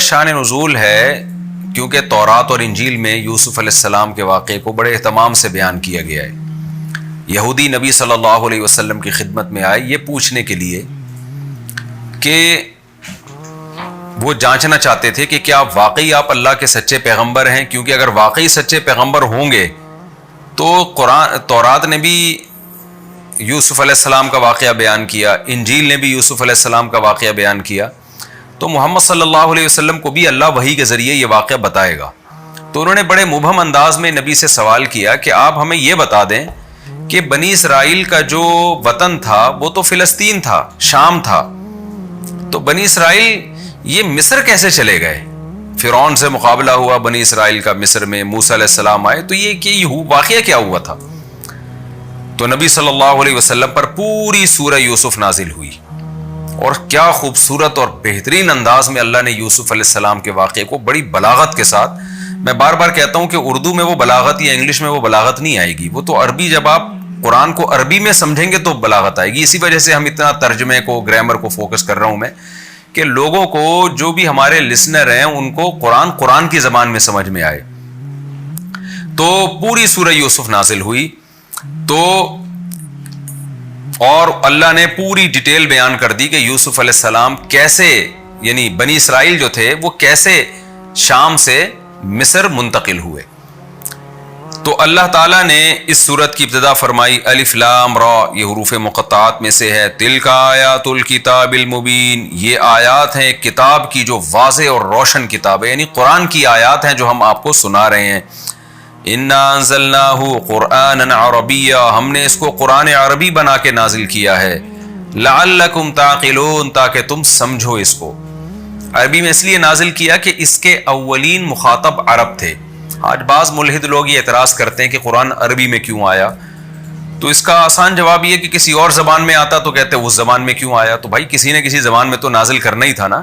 شان نزول ہے کیونکہ تورات اور انجیل میں یوسف علیہ السلام کے واقعے کو بڑے اہتمام سے بیان کیا گیا ہے. یہودی نبی صلی اللہ علیہ وسلم کی خدمت میں آئے یہ پوچھنے کے لیے کہ وہ جانچنا چاہتے تھے کہ کیا واقعی آپ اللہ کے سچے پیغمبر ہیں، کیونکہ اگر واقعی سچے پیغمبر ہوں گے تو تورات نے بھی یوسف علیہ السلام کا واقعہ بیان کیا، انجیل نے بھی یوسف علیہ السلام کا واقعہ بیان کیا، تو محمد صلی اللہ علیہ وسلم کو بھی اللہ وحی کے ذریعے یہ واقعہ بتائے گا. تو انہوں نے بڑے مبہم انداز میں نبی سے سوال کیا کہ آپ ہمیں یہ بتا دیں کہ بنی اسرائیل کا جو وطن تھا وہ تو فلسطین تھا، شام تھا، تو بنی اسرائیل یہ مصر کیسے چلے گئے؟ فرعون سے مقابلہ ہوا بنی اسرائیل کا مصر میں، موسیٰ علیہ السلام آئے، تو یہ واقعہ کیا ہوا تھا؟ تو نبی صلی اللہ علیہ وسلم پر پوری سورہ یوسف نازل ہوئی، اور کیا خوبصورت اور بہترین انداز میں اللہ نے یوسف علیہ السلام کے واقعے کو بڑی بلاغت کے ساتھ، میں بار بار کہتا ہوں کہ اردو میں وہ بلاغت یا انگلش میں وہ بلاغت نہیں آئے گی، وہ تو عربی، جب آپ قرآن کو عربی میں سمجھیں گے تو بلاغت آئے گی. اسی وجہ سے ہم اتنا ترجمے کو، گرامر کو فوکس کر رہا ہوں میں، کہ لوگوں کو، جو بھی ہمارے لسنر ہیں، ان کو قرآن کی زبان میں سمجھ میں آئے. تو پوری سورہ یوسف نازل ہوئی، تو اور اللہ نے پوری ڈیٹیل بیان کر دی کہ یوسف علیہ السلام کیسے، یعنی بنی اسرائیل جو تھے وہ کیسے شام سے مصر منتقل ہوئے. تو اللہ تعالیٰ نے اس سورت کی ابتدا فرمائی الف لام را، یہ حروف مقطعات میں سے ہے. تلک آیات الکتاب المبین، یہ آیات ہیں کتاب کی جو واضح اور روشن کتاب ہے، یعنی قرآن کی آیات ہیں جو ہم آپ کو سنا رہے ہیں. انا انزلناہ قرآنا عربیا، ہم نے اس کو قرآن عربی بنا کے نازل کیا ہے. لعلکم تعقلون، تاکہ تم سمجھو اس کو. عربی میں اس لیے نازل کیا کہ اس کے اولین مخاطب عرب تھے. آج بعض ملحد لوگ یہ اعتراض کرتے ہیں کہ قرآن عربی میں کیوں آیا، تو اس کا آسان جواب یہ کہ کسی اور زبان میں آتا تو کہتے اس زبان میں کیوں آیا. تو بھائی کسی نہ کسی زبان میں تو نازل کرنا ہی تھا نا،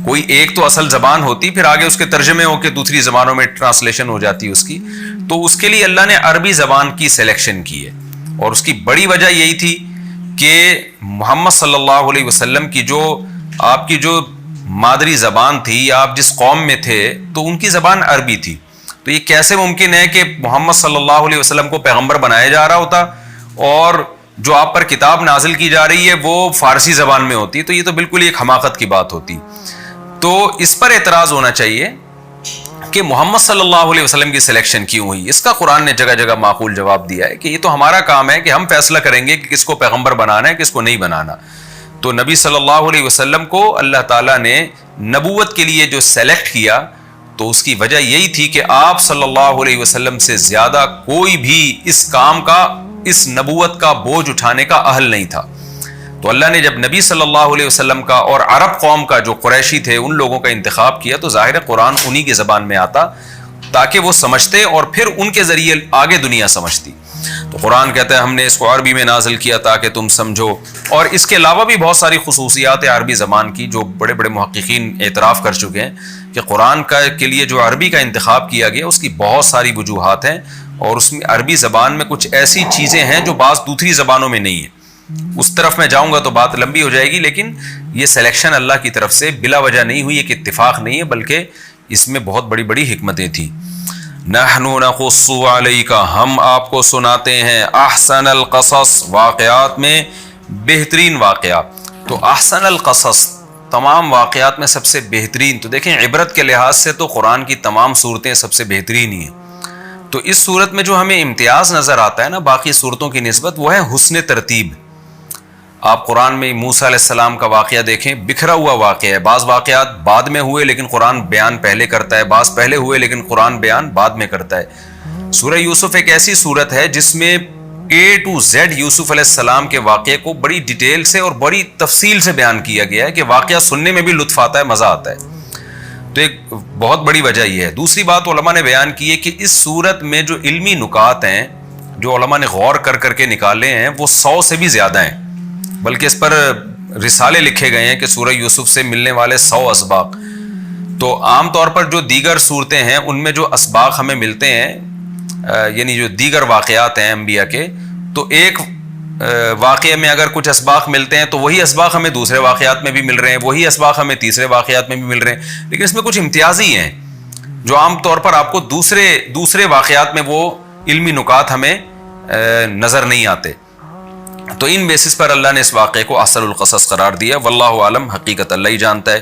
کوئی ایک تو اصل زبان ہوتی، پھر آگے اس کے ترجمے ہو کے دوسری زبانوں میں ٹرانسلیشن ہو جاتی اس کی. تو اس کے لیے اللہ نے عربی زبان کی سلیکشن کی ہے، اور اس کی بڑی وجہ یہی تھی کہ محمد صلی اللہ علیہ وسلم کی جو آپ کی جو مادری زبان تھی، آپ جس قوم میں تھے تو ان کی زبان عربی تھی. تو یہ کیسے ممکن ہے کہ محمد صلی اللہ علیہ وسلم کو پیغمبر بنایا جا رہا ہوتا اور جو آپ پر کتاب نازل کی جا رہی ہے وہ فارسی زبان میں ہوتی؟ تو یہ تو بالکل ایک حماقت کی بات ہوتی. تو اس پر اعتراض ہونا چاہیے کہ محمد صلی اللہ علیہ وسلم کی سلیکشن کیوں ہوئی. اس کا قرآن نے جگہ جگہ معقول جواب دیا ہے کہ یہ تو ہمارا کام ہے کہ ہم فیصلہ کریں گے کہ کس کو پیغمبر بنانا ہے، کس کو نہیں بنانا. تو نبی صلی اللہ علیہ وسلم کو اللہ تعالیٰ نے نبوت کے لیے جو سلیکٹ کیا، تو اس کی وجہ یہی تھی کہ آپ صلی اللہ علیہ وسلم سے زیادہ کوئی بھی اس کام کا، اس نبوت کا بوجھ اٹھانے کا اہل نہیں تھا. تو اللہ نے جب نبی صلی اللہ علیہ وسلم کا اور عرب قوم کا جو قریشی تھے ان لوگوں کا انتخاب کیا، تو ظاہر قرآن انہی کی زبان میں آتا تاکہ وہ سمجھتے اور پھر ان کے ذریعے آگے دنیا سمجھتی. تو قرآن کہتا ہے ہم نے اس کو عربی میں نازل کیا تاکہ تم سمجھو. اور اس کے علاوہ بھی بہت ساری خصوصیات ہیں عربی زبان کی جو بڑے بڑے محققین اعتراف کر چکے ہیں کہ قرآن کے لیے جو عربی کا انتخاب کیا گیا اس کی بہت ساری وجوہات ہیں، اور اس میں عربی زبان میں کچھ ایسی چیزیں ہیں جو بعض دوسری زبانوں میں نہیں ہیں. اس طرف میں جاؤں گا تو بات لمبی ہو جائے گی، لیکن یہ سلیکشن اللہ کی طرف سے بلا وجہ نہیں ہوئی، ایک اتفاق نہیں ہے، بلکہ اس میں بہت بڑی بڑی حکمتیں تھیں. نحن نقص علیک، ہم آپ کو سناتے ہیں احسن القصص، واقعات میں بہترین واقعات. تو احسن القصص تمام واقعات میں سب سے بہترین. تو دیکھیں عبرت کے لحاظ سے تو قرآن کی تمام صورتیں سب سے بہترین ہی ہیں. تو اس صورت میں جو ہمیں امتیاز نظر آتا ہے نا باقی صورتوں کی نسبت، وہ ہے حسن ترتیب. آپ قرآن میں موسیٰ علیہ السلام کا واقعہ دیکھیں، بکھرا ہوا واقعہ ہے. بعض واقعات بعد میں ہوئے لیکن قرآن بیان پہلے کرتا ہے، بعض پہلے ہوئے لیکن قرآن بیان بعد میں کرتا ہے. سورہ یوسف ایک ایسی صورت ہے جس میں A to Z یوسف علیہ السلام کے واقعے کو بڑی ڈیٹیل سے اور بڑی تفصیل سے بیان کیا گیا ہے کہ واقعہ سننے میں بھی لطف آتا ہے، مزہ آتا ہے. تو ایک بہت بڑی وجہ یہ ہے. دوسری بات علماء نے بیان کی ہے کہ اس صورت میں جو علمی نکات ہیں جو علماء نے غور کر کے نکالے ہیں وہ 100 سے بھی زیادہ ہیں، بلکہ اس پر رسالے لکھے گئے ہیں کہ سورہ یوسف سے ملنے والے 100 اسباق. تو عام طور پر جو دیگر صورتیں ہیں ان میں جو اسباق ہمیں ملتے ہیں، یعنی جو دیگر واقعات ہیں انبیاء کے، تو ایک واقعے میں اگر کچھ اسباق ملتے ہیں تو وہی اسباق ہمیں دوسرے واقعات میں بھی مل رہے ہیں، وہی اسباق ہمیں تیسرے واقعات میں بھی مل رہے ہیں، لیکن اس میں کچھ امتیازی ہیں جو عام طور پر آپ کو دوسرے واقعات میں وہ علمی نکات ہمیں نظر نہیں آتے. تو ان بیسس پر اللہ نے اس واقعے کو احسن القصص قرار دیا. واللہ عالم، حقیقت اللہ ہی جانتا ہے.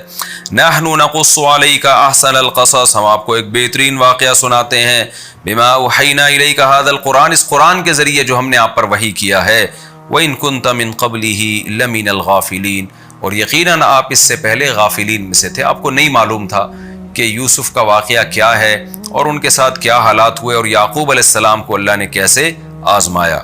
نحن نقص علیک احسن القصص، ہم آپ کو ایک بہترین واقعہ سناتے ہیں. بما اوحینا الیک ھذا القرآن، اس قرآن کے ذریعے جو ہم نے آپ پر وحی کیا ہے. وَإِن كُنْتَ مِن قَبْلِهِ لَمِنَ الْغَافِلِينَ، اور یقیناً آپ اس سے پہلے غافلین میں سے تھے، آپ کو نہیں معلوم تھا کہ یوسف کا واقعہ کیا ہے اور ان کے ساتھ کیا حالات ہوئے اور یعقوب علیہ السلام کو اللہ نے کیسے آزمایا.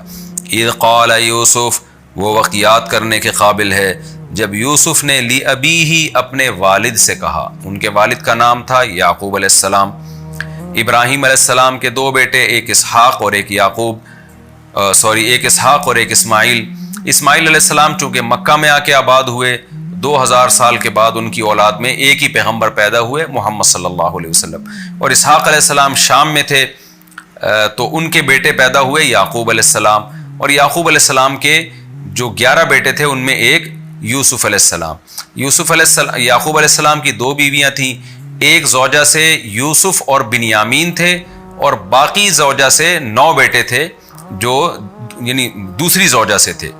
اذ قال یوسف، وہ وقت یاد کرنے کے قابل ہے جب یوسف نے لِأَبِيهِ اپنے والد سے کہا. ان کے والد کا نام تھا یعقوب علیہ السلام. ابراہیم علیہ السلام کے دو بیٹے، ایک اسحاق اور ایک ایک اسحاق اور ایک اسماعیل. اسماعیل علیہ السلام چونکہ مکہ میں آ کے آباد ہوئے، 2000 سال کے بعد ان کی اولاد میں ایک ہی پیغمبر پیدا ہوئے، محمد صلی اللہ علیہ وسلم. اور اسحاق علیہ السلام شام میں تھے تو ان کے بیٹے پیدا ہوئے یعقوب علیہ السلام. اور یعقوب علیہ السلام کے جو 11 بیٹے تھے ان میں ایک یوسف علیہ السلام. یعقوب علیہ السلام کی 2 بیویاں تھیں، ایک زوجہ سے یوسف اور بنیامین تھے اور باقی زوجہ سے 9 بیٹے تھے جو یعنی دوسری زوجہ سے تھے.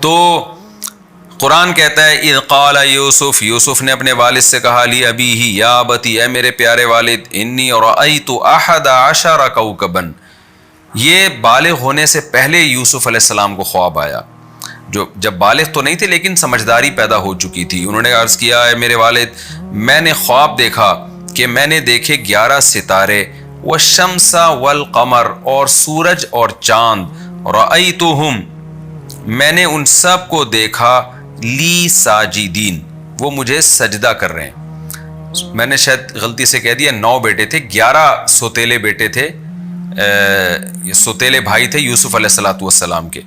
تو قرآن کہتا ہے اذ قال یوسف، یوسف نے اپنے والد سے کہا لِأَبِيهِ یا ابتی، اے میرے پیارے والد، انی رأیت 11 کوكبا. یہ بالغ ہونے سے پہلے یوسف علیہ السلام کو خواب آیا، جب بالغ تو نہیں تھے لیکن سمجھداری پیدا ہو چکی تھی. انہوں نے عرض کیا، اے میرے والد، میں نے خواب دیکھا کہ میں نے دیکھے 11 ستارے، والشمس والقمر، اور سورج اور چاند. رأیتہم، میں نے ان سب کو دیکھا، لی ساجدین، وہ مجھے سجدہ کر رہے ہیں. میں نے شاید غلطی سے کہہ دیا 9 بیٹے تھے، 11 سوتیلے بیٹے تھے، سوتیلے بھائی تھے یوسف علیہ السلام کے.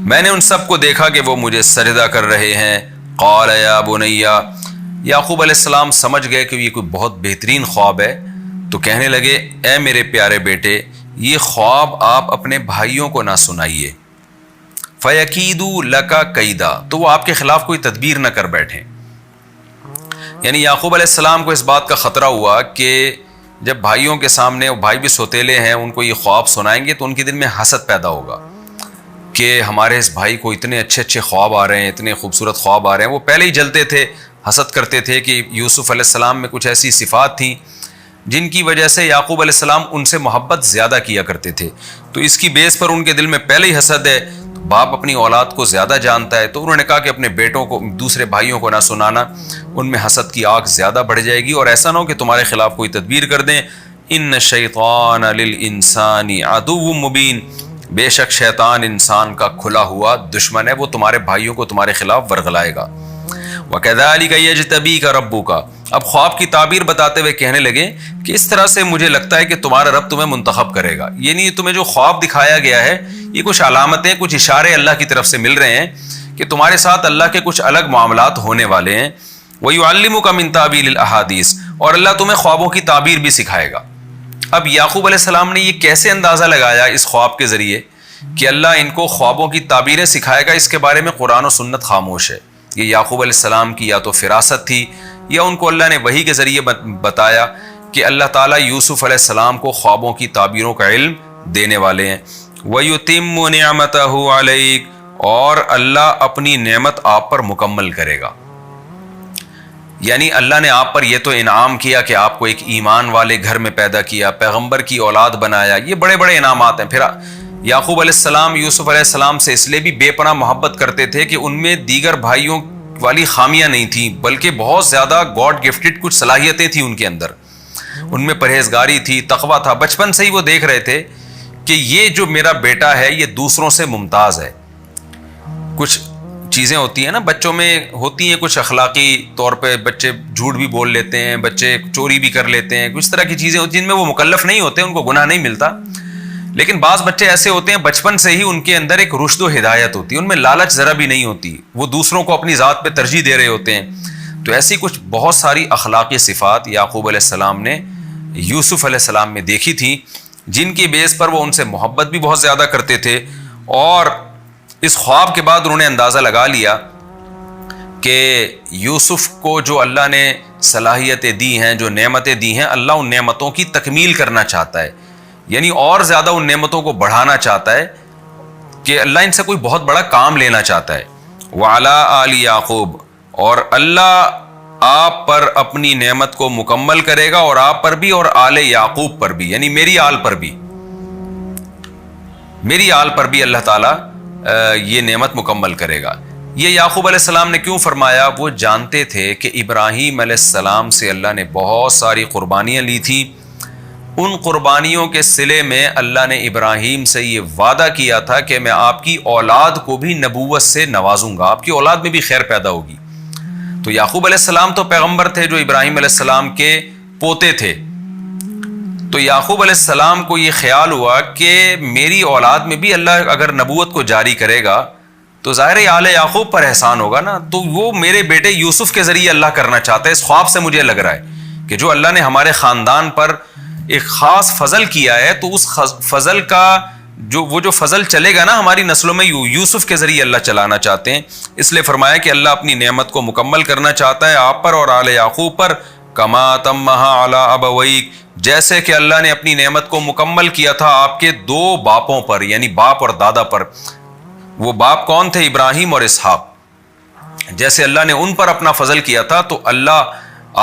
میں نے ان سب کو دیکھا کہ وہ مجھے سجدہ کر رہے ہیں. قال یا بنیا، یعقوب علیہ السلام سمجھ گئے کہ یہ کوئی بہت بہترین خواب ہے، تو کہنے لگے، اے میرے پیارے بیٹے، یہ خواب آپ اپنے بھائیوں کو نہ سنائیے. فَيَكِيدُوا لَكَ كَيْدًا، تو وہ آپ کے خلاف کوئی تدبیر نہ کر بیٹھیں. یعنی یعقوب علیہ السلام کو اس بات کا خطرہ ہوا کہ جب بھائیوں کے سامنے، وہ بھائی بھی سوتیلے ہیں، ان کو یہ خواب سنائیں گے تو ان کے دل میں حسد پیدا ہوگا کہ ہمارے اس بھائی کو اتنے اچھے خواب آ رہے ہیں، اتنے خوبصورت خواب آ رہے ہیں. وہ پہلے ہی جلتے تھے، حسد کرتے تھے کہ یوسف علیہ السلام میں کچھ ایسی صفات تھیں جن کی وجہ سے یعقوب علیہ السلام ان سے محبت زیادہ کیا کرتے تھے. تو اس کی بیس پر ان کے دل میں پہلے ہی حسد ہے. باپ اپنی اولاد کو زیادہ جانتا ہے، تو انہوں نے کہا کہ اپنے بیٹوں کو، دوسرے بھائیوں کو نہ سنانا، ان میں حسد کی آگ زیادہ بڑھ جائے گی، اور ایسا نہ ہو کہ تمہارے خلاف کوئی تدبیر کر دیں. ان الشیطان للانسان عدو مبین، بے شک شیطان انسان کا کھلا ہوا دشمن ہے، وہ تمہارے بھائیوں کو تمہارے خلاف ورغلائے گا. وَكَذَلِكَ يَجْتَبِيكَ رَبُّكَ، اب خواب کی تعبیر بتاتے ہوئے کہنے لگے کہ اس طرح سے مجھے لگتا ہے کہ تمہارا رب تمہیں منتخب کرے گا. یعنی تمہیں جو خواب دکھایا گیا ہے یہ کچھ علامتیں، کچھ اشارے اللہ کی طرف سے مل رہے ہیں کہ تمہارے ساتھ اللہ کے کچھ الگ معاملات ہونے والے ہیں. وَيُعَلِّمُكَ مِن تَأْوِيلِ الْأَحَادِيثِ، اور اللہ تمہیں خوابوں کی تعبیر بھی سکھائے گا. اب یعقوب علیہ السلام نے یہ کیسے اندازہ لگایا اس خواب کے ذریعے کہ اللہ ان کو خوابوں کی تعبیریں سکھائے گا؟ اس کے بارے میں قرآن و سنت خاموش ہے. یہ یعقوب علیہ السلام کی یا تو فراست تھی یا ان کو اللہ نے وحی کے ذریعے بتایا کہ اللہ تعالیٰ یوسف علیہ السلام کو خوابوں کی تعبیروں کا علم دینے والے ہیں. وَيُتِمُّ نِعْمَتَهُ عَلَيْكَ، اور اللہ اپنی نعمت آپ پر مکمل کرے گا. یعنی اللہ نے آپ پر یہ تو انعام کیا کہ آپ کو ایک ایمان والے گھر میں پیدا کیا، پیغمبر کی اولاد بنایا، یہ بڑے بڑے انعامات ہیں. پھر یعقوب علیہ السلام یوسف علیہ السلام سے اس لیے بھی بے پناہ محبت کرتے تھے کہ ان میں دیگر بھائیوں والی خامیاں نہیں تھیں، بلکہ بہت زیادہ گاڈ گفٹڈ کچھ صلاحیتیں تھیں ان کے اندر. ان میں پرہیزگاری تھی، تقویٰ تھا. بچپن سے ہی وہ دیکھ رہے تھے کہ یہ جو میرا بیٹا ہے یہ دوسروں سے ممتاز ہے. کچھ چیزیں ہوتی ہیں نا بچوں میں، ہوتی ہیں کچھ اخلاقی طور پہ، بچے جھوٹ بھی بول لیتے ہیں، بچے چوری بھی کر لیتے ہیں، کچھ طرح کی چیزیں ہوتی ہیں جن میں وہ مکلف نہیں ہوتے، ان کو گناہ نہیں ملتا. لیکن بعض بچے ایسے ہوتے ہیں بچپن سے ہی ان کے اندر ایک رشد و ہدایت ہوتی ہے، ان میں لالچ ذرا بھی نہیں ہوتی، وہ دوسروں کو اپنی ذات پہ ترجیح دے رہے ہوتے ہیں. تو ایسی کچھ بہت ساری اخلاقی صفات یعقوب علیہ السلام نے یوسف علیہ السلام میں دیکھی تھیں، جن کی بیس پر وہ ان سے محبت بھی بہت زیادہ کرتے تھے اور اس خواب کے بعد انہوں نے اندازہ لگا لیا کہ یوسف کو جو اللہ نے صلاحیتیں دی ہیں، جو نعمتیں دی ہیں، اللہ ان نعمتوں کی تکمیل کرنا چاہتا ہے، یعنی اور زیادہ ان نعمتوں کو بڑھانا چاہتا ہے کہ اللہ ان سے کوئی بہت بڑا کام لینا چاہتا ہے۔ وَعَلَىٰ آلِ یعقوب، اور اللہ آپ پر اپنی نعمت کو مکمل کرے گا، اور آپ پر بھی اور آل یعقوب پر بھی، یعنی میری آل پر بھی، میری آل پر بھی اللہ تعالیٰ یہ نعمت مکمل کرے گا۔ یہ یعقوب علیہ السلام نے کیوں فرمایا؟ وہ جانتے تھے کہ ابراہیم علیہ السلام سے اللہ نے بہت ساری قربانیاں لی تھی، ان قربانیوں کے صلے میں اللہ نے ابراہیم سے یہ وعدہ کیا تھا کہ میں آپ کی اولاد کو بھی نبوت سے نوازوں گا، آپ کی اولاد میں بھی خیر پیدا ہوگی۔ تو یعقوب علیہ السلام تو پیغمبر تھے جو ابراہیم علیہ السلام کے پوتے تھے، تو یعقوب علیہ السلام کو یہ خیال ہوا کہ میری اولاد میں بھی اللہ اگر نبوت کو جاری کرے گا تو ظاہر آل یعقوب پر احسان ہوگا نا، تو وہ میرے بیٹے یوسف کے ذریعے اللہ کرنا چاہتا ہے۔ اس خواب سے مجھے لگ رہا ہے کہ جو اللہ نے ہمارے خاندان پر ایک خاص فضل کیا ہے، تو اس فضل کا جو فضل چلے گا نا ہماری نسلوں میں، یوسف کے ذریعے اللہ چلانا چاہتے ہیں۔ اس لیے فرمایا کہ اللہ اپنی نعمت کو مکمل کرنا چاہتا ہے آپ پر اور آل یعقوب پر، کما تمہا علی ابویک، جیسے کہ اللہ نے اپنی نعمت کو مکمل کیا تھا آپ کے دو باپوں پر، یعنی باپ اور دادا پر۔ وہ باپ کون تھے؟ ابراہیم اور اسحاق۔ جیسے اللہ نے ان پر اپنا فضل کیا تھا، تو اللہ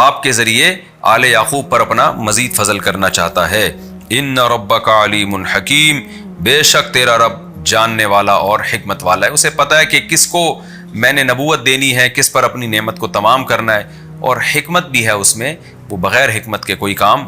آپ کے ذریعے آل یعقوب پر اپنا مزید فضل کرنا چاہتا ہے۔ ان ربک علیم حکیم، بے شک تیرا رب جاننے والا اور حکمت والا ہے، اسے پتہ ہے کہ کس کو میں نے نبوت دینی ہے، کس پر اپنی نعمت کو تمام کرنا ہے، اور حکمت بھی ہے اس میں، وہ بغیر حکمت کے کوئی کام